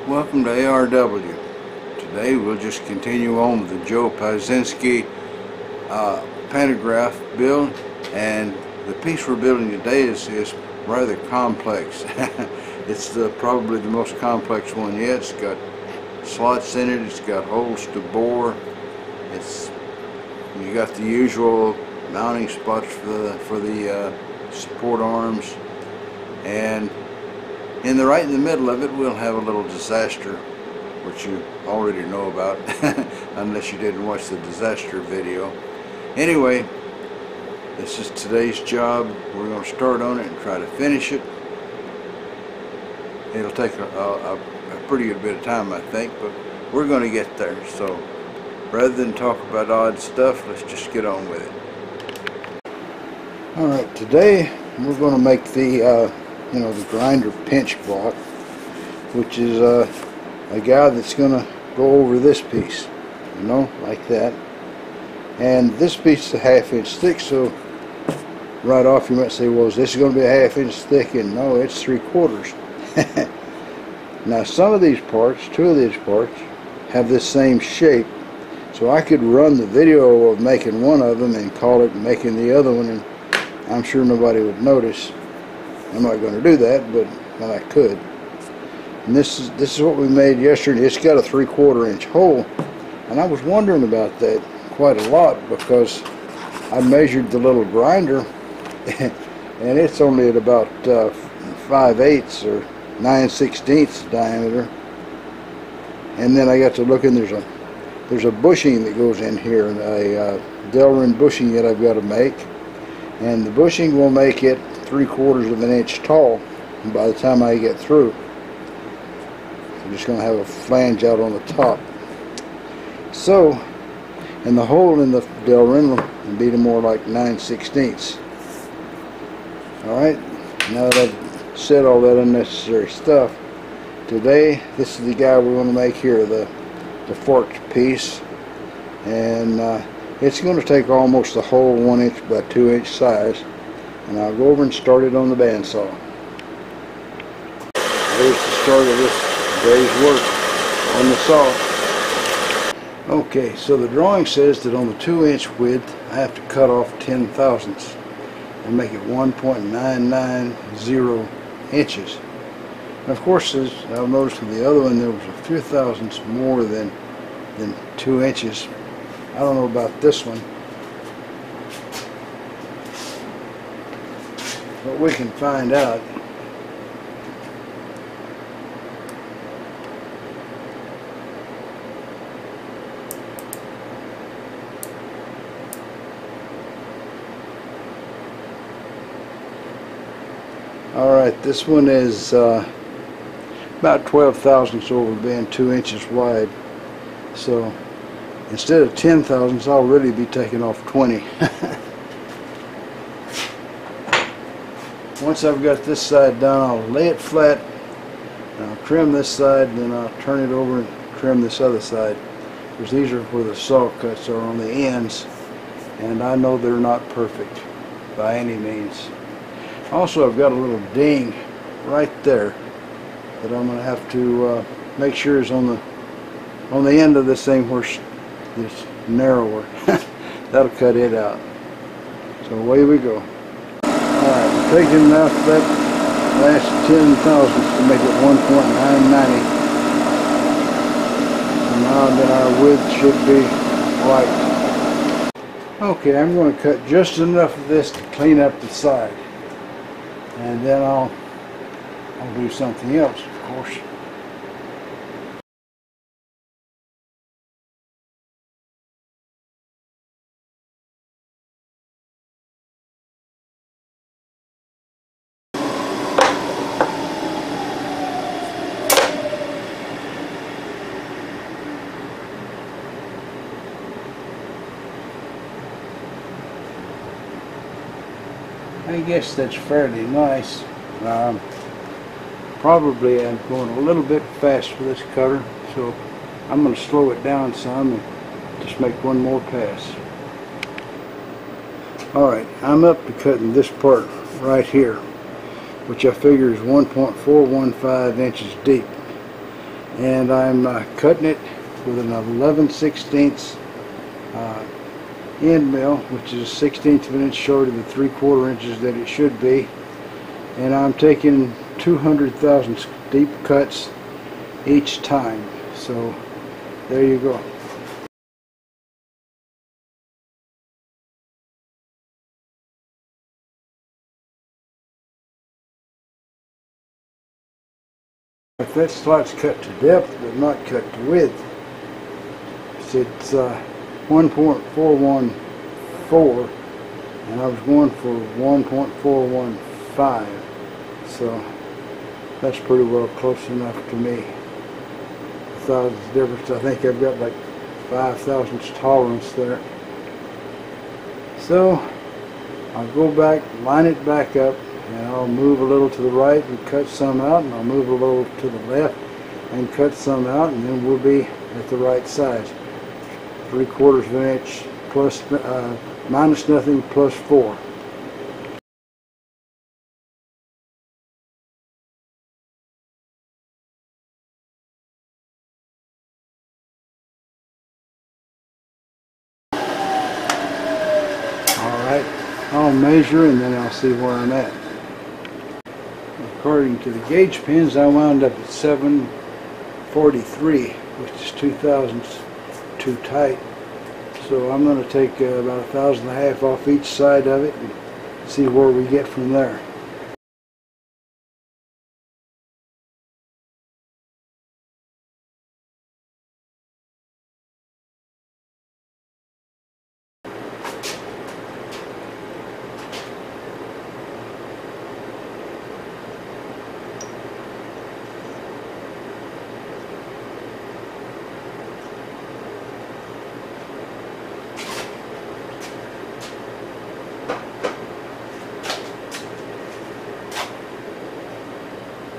Welcome to ARW. Today we'll just continue on with the Joe Pazinski pantograph build, and the piece we're building today is rather complex. It's probably the most complex one yet. It's got slots in it, it's got holes to bore, you got the usual mounting spots for the support arms, and right in the middle of it we'll have a little disaster, which you already know about unless you didn't watch the disaster video. Anyway, this is today's job. We're going to start on it and try to finish it. It'll take a pretty good bit of time, I think, but we're going to get there. So rather than talk about odd stuff, let's just get on with it. Alright, today we're going to make the the grinder pinch block, which is a guy that's going to go over this piece, like that. And this piece is a 1/2 inch thick, so right off you might say, well, is this going to be a 1/2 inch thick? And no, it's 3/4. Now some of these parts, 2 of these parts, have this same shape, so I could run the video of making one of them and call it making the other one, and I'm sure nobody would notice. I'm not going to do that, but I could. And this is what we made yesterday. It's got a 3/4 inch hole, and I was wondering about that quite a lot because I measured the little grinder and it's only at about 5/8 or 9/16 diameter. And then I got to looking, there's a bushing that goes in here, a Delrin bushing that I've got to make, and the bushing will make it 3/4 of an inch tall by the time I get through. I'm just going to have a flange out on the top. So, and the hole in the Delrin will be more like 9/16. Alright, now that I've said all that unnecessary stuff, today this is the guy we want to make here, the forked piece, and it's going to take almost the whole 1 inch by 2 inch size, and I'll go over and start it on the bandsaw. There's the start of this day's work on the saw. Okay, so the drawing says that on the 2 inch width I have to cut off 10 thousandths and make it 1.990 inches. And of course, as I've noticed with the other one, there was a few thousandths more than 2 inches. I don't know about this one, but we can find out. Alright, this one is about 12 thousandths over being 2 inches wide. So instead of 10 thousandths, I'll really be taking off 20. Once I've got this side done, I'll lay it flat, and I'll trim this side, and then I'll turn it over and trim this other side, because these are where the saw cuts are, on the ends, and I know they're not perfect by any means. Also, I've got a little ding right there that I'm going to have to make sure is on the end of this thing where it's narrower. That'll cut it out. So away we go. Alright, I'm taking out that last 10 thousandths to make it 1.990. And now that our width should be right. Okay, I'm going to cut just enough of this to clean up the side. And then I'll do something else, of course. I guess that's fairly nice. Probably I'm going a little bit fast for this cutter, so I'm going to slow it down some and just make one more pass. Alright, I'm up to cutting this part right here, which I figure is 1.415 inches deep. and I'm cutting it with an 11/16 end mill, which is 1/16 of an inch short of the 3/4 inches that it should be, and I'm taking 200,000 deep cuts each time. So there you go. If that slot's cut to depth but not cut to width, it's 1.414, and I was going for 1.415, so that's pretty well close enough to me. The difference, I think I've got like 5 thousandths tolerance there. So I'll go back, line it back up, and I'll move a little to the right and cut some out, and I'll move a little to the left and cut some out, and then we'll be at the right size. 3/4 of an inch plus minus nothing plus 4. Alright, I'll measure and then I'll see where I'm at. According to the gauge pins, I wound up at 743, which is 2 thousandths too tight. So I'm going to take about 1.5 thousandths off each side of it and see where we get from there.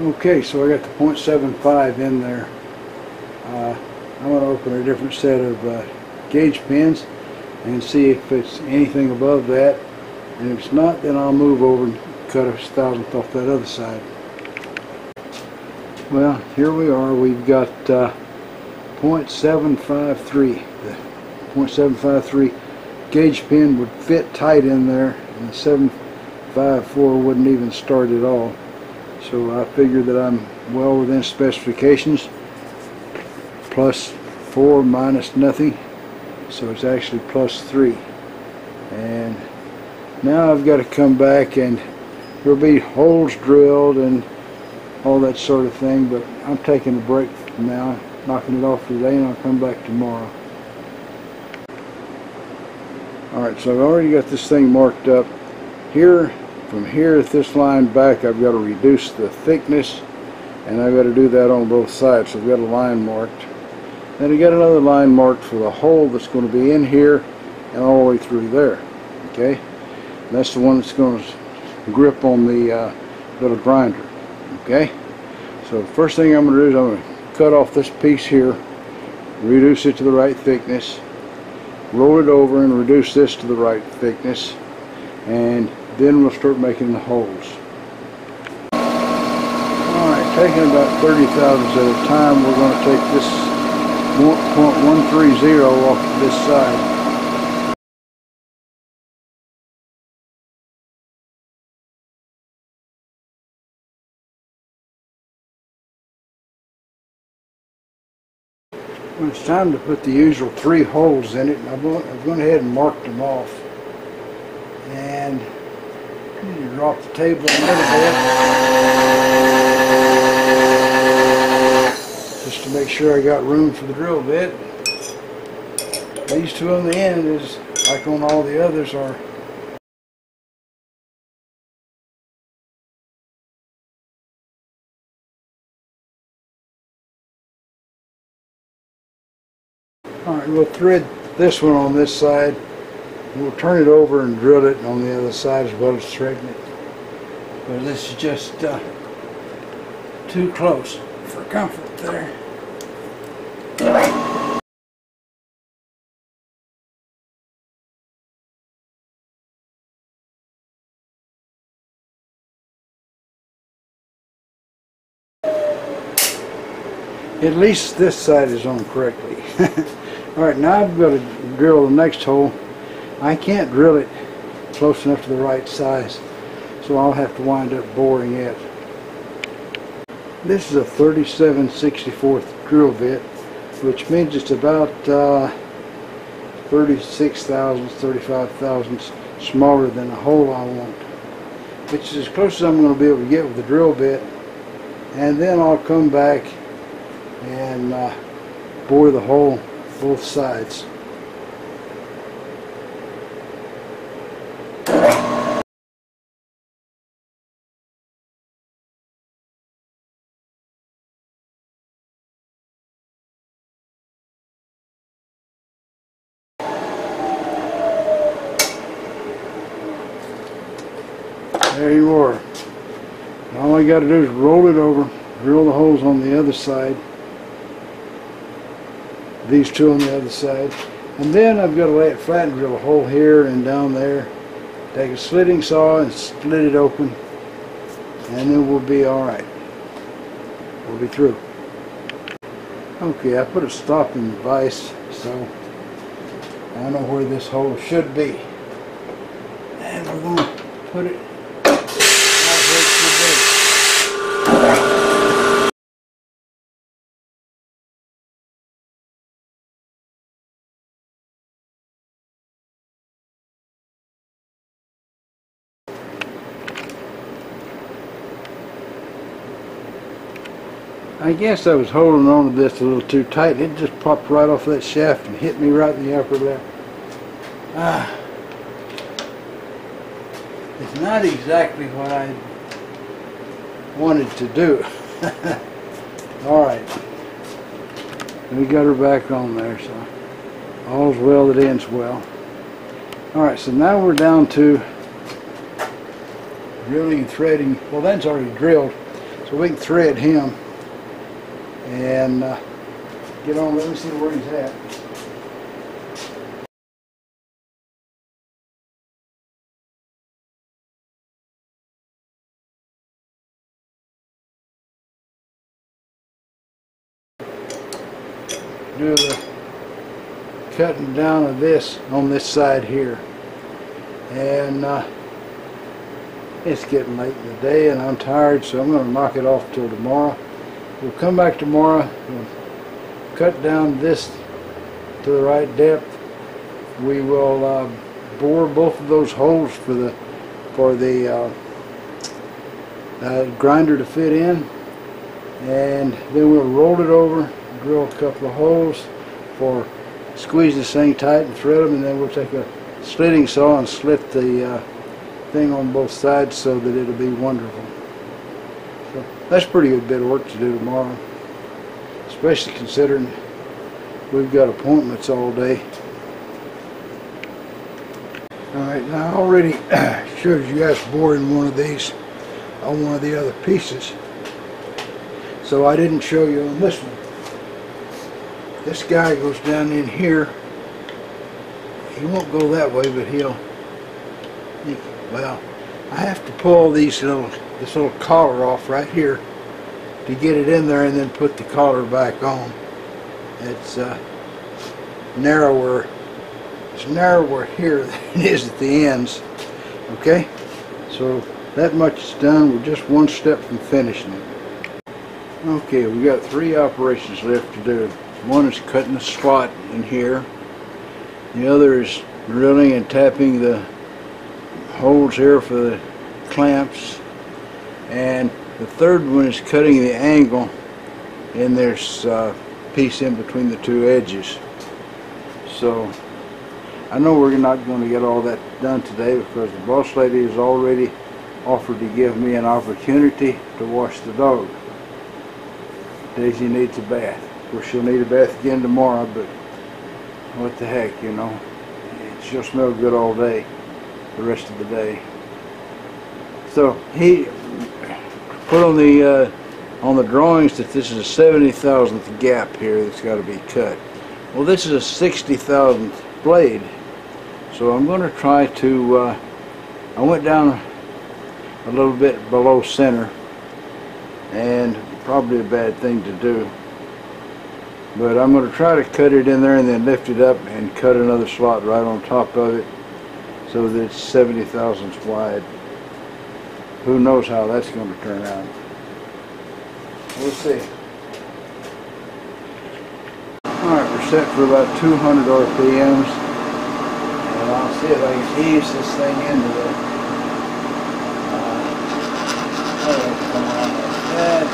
Okay, so I got the 0.75 in there. I'm going to open a different set of gauge pins and see if it's anything above that, and if it's not, then I'll move over and cut 1 thousandth off that other side. Well, here we are. We've got 0.753. The 0.753 gauge pin would fit tight in there, and the 754 wouldn't even start at all. So I figured that I'm well within specifications. Plus 4 minus nothing, so it's actually plus 3. And now I've got to come back, and there'll be holes drilled and all that sort of thing, but I'm taking a break now, knocking it off today, and I'll come back tomorrow. Alright, so I've already got this thing marked up. Here, from here at this line back, I've got to reduce the thickness, and I've got to do that on both sides. So I've got a line marked. Then I got another line marked for the hole that's going to be in here and all the way through there. Okay, and that's the one that's going to grip on the little grinder. Okay, so the first thing I'm going to do is I'm going to cut off this piece here, reduce it to the right thickness, roll it over and reduce this to the right thickness, and then we'll start making the holes. Alright, taking about 30 thousandths at a time, we're going to take this 1.130 off this side. When it's time to put the usual 3 holes in it, I've gone ahead and marked them off. And you drop the table a little bit just to make sure I got room for the drill bit. These 2 on the end, is like on all the others, are alright. We'll thread this one on this side. We'll turn it over and drill it on the other side as well as threading it. But this is just too close for comfort there. At least this side is on correctly. Alright, now I've got to drill the next hole. I can't drill it close enough to the right size, so I'll have to wind up boring it. This is a 37/64 drill bit, which means it's about 36 thousandths, 35 thousandths smaller than the hole I want, which is as close as I'm going to be able to get with the drill bit. And then I'll come back and bore the hole both sides. There you are. All I got to do is roll it over, drill the holes on the other side, these two on the other side, and then I've got to lay it flat and drill a hole here and down there. Take a slitting saw and split it open, and then we'll be alright. We'll be through. Okay, I put a stopping vise so I know where this hole should be. And we're going to put it I guess I was holding on to this a little too tight. It just popped right off that shaft and hit me right in the upper lip. It's not exactly what I wanted to do. Alright. We got her back on there, so all's well that ends well. Alright, so now we're down to drilling and threading. Well, that's already drilled, so we can thread him and get on. Let me see where he's at. Do the cutting down of this on this side here, and it's getting late in the day and I'm tired, so I'm going to knock it off till tomorrow. We'll come back tomorrow, we'll cut down this to the right depth. We will bore both of those holes for the grinder to fit in, and then we'll roll it over, drill a couple of holes for squeeze this thing tight and thread them, and then we'll take a slitting saw and slit the thing on both sides so that it'll be wonderful. So that's a pretty good bit of work to do tomorrow, especially considering we've got appointments all day. Alright, now I already showed you guys boring one of these on one of the other pieces, so I didn't show you on this one. This guy goes down in here. He won't go that way, but well, I have to pull this little collar off right here to get it in there and then put the collar back on. It's narrower. It's narrower here than it is at the ends. Okay, so that much is done. We're just one step from finishing it. Okay, we got 3 operations left to do. One is cutting the slot in here. The other is drilling and tapping the holes here for the clamps. And the third one is cutting the angle in this piece in between the 2 edges. So I know we're not going to get all that done today because the boss lady has already offered to give me an opportunity to wash the dog. Daisy needs a bath. Of course, she'll need a bath again tomorrow, but what the heck, you know. She'll smell good all day, the rest of the day. So he put on the drawings that this is a 70,000th gap here that's got to be cut. Well, this is a 60,000th blade, so I'm going to try to. I went down a little bit below center, and probably a bad thing to do. But I'm going to try to cut it in there and then lift it up and cut another slot right on top of it so that it's 70 thousandths wide. Who knows how that's going to turn out. We'll see. Alright, we're set for about 200 RPMs, and I'll see if I can ease this thing into the come on like that.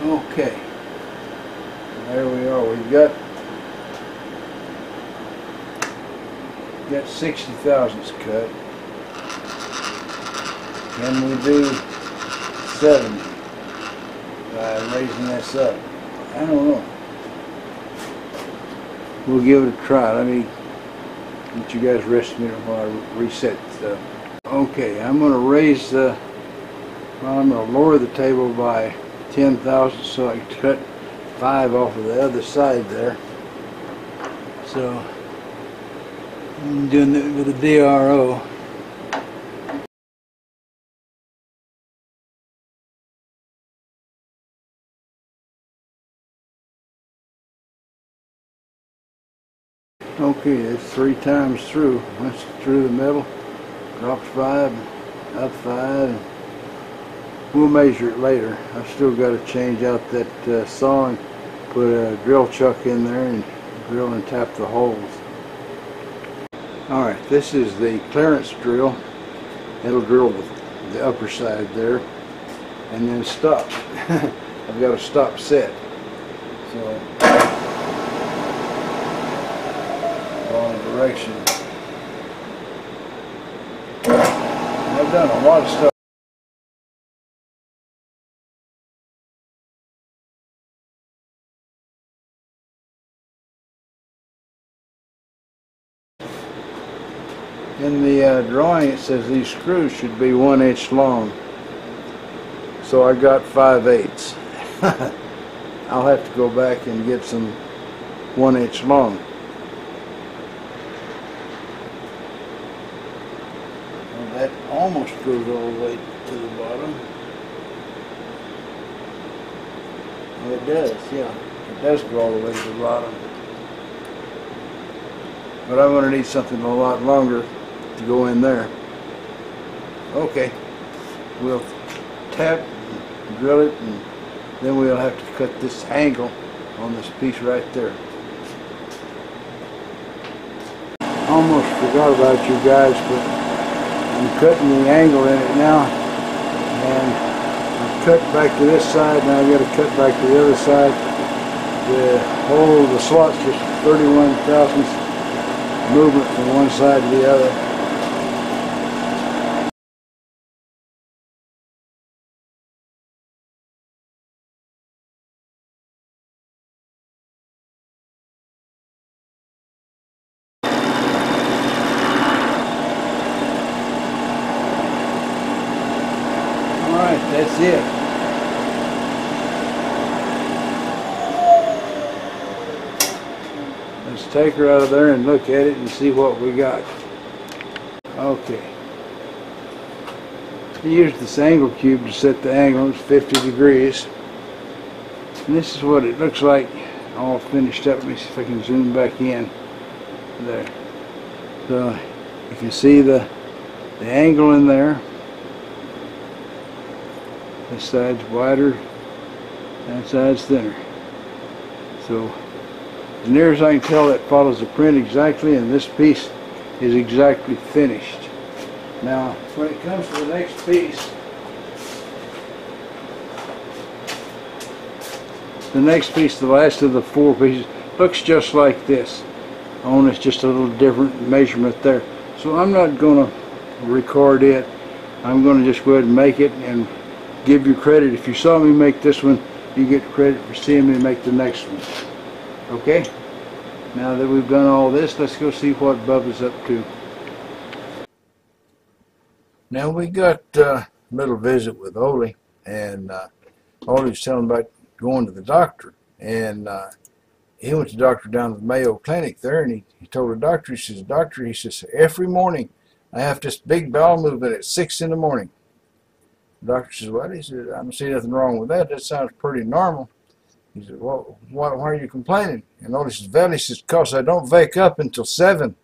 Okay, there we are. We've got 60 thousandths cut. Can we do 70 by raising this up? I don't know. We'll give it a try. Let me get you guys rest a minute while I reset stuff. Okay, I'm going to raise the. Well, I'm going to lower the table by 10 thousandths so I can cut 5 off of the other side there. So I'm doing it with a DRO. Okay, it's 3 times through. Once through the middle, drops 5, up 5. We'll measure it later. I've still got to change out that saw and put a drill chuck in there and drill and tap the holes. Alright, this is the clearance drill. It'll drill the upper side there and then stop. I've got a stop set. So, wrong direction. I've done a lot of stuff. In the drawing it says these screws should be 1 inch long, so I got 5/8. I'll have to go back and get some 1 inch long. Well, that almost goes all the way to the bottom. Well, it does, yeah. It does go all the way to the bottom. But I'm going to need something a lot longer to go in there. Okay, we'll tap and drill it, and then we'll have to cut this angle on this piece right there. Almost forgot about you guys, but I'm cutting the angle in it now, and I've cut back to this side. Now I've got to cut back to the other side. The slot's just 31 thousandths movement from one side to the other. Alright, that's it. Let's take her out of there and look at it and see what we got. Okay. I used this angle cube to set the angle. It's 50 degrees. And this is what it looks like all finished up. Let me see if I can zoom back in. There. So you can see the angle in there. This side's wider, that side's thinner. So as near as I can tell, that follows the print exactly, and this piece is exactly finished. Now, when it comes to the next piece, the last of the 4 pieces, looks just like this. Only it's just a little different measurement there. So I'm not going to record it. I'm going to just go ahead and make it and give you credit. If you saw me make this one, you get credit for seeing me make the next one. Okay? Now that we've done all this, let's go see what Bubba's up to. Now we got a little visit with Ole, and Ole's telling about going to the doctor, and he went to the doctor down at the Mayo Clinic there, and he told the doctor, he says, "Doctor," he says, "every morning I have this big bowel movement at 6 in the morning." The doctor says, "What?" He said, "I don't see nothing wrong with that. That sounds pretty normal." He said, "Well, why are you complaining?" And Ole says, "Well," he says, "'cause I don't wake up until 7.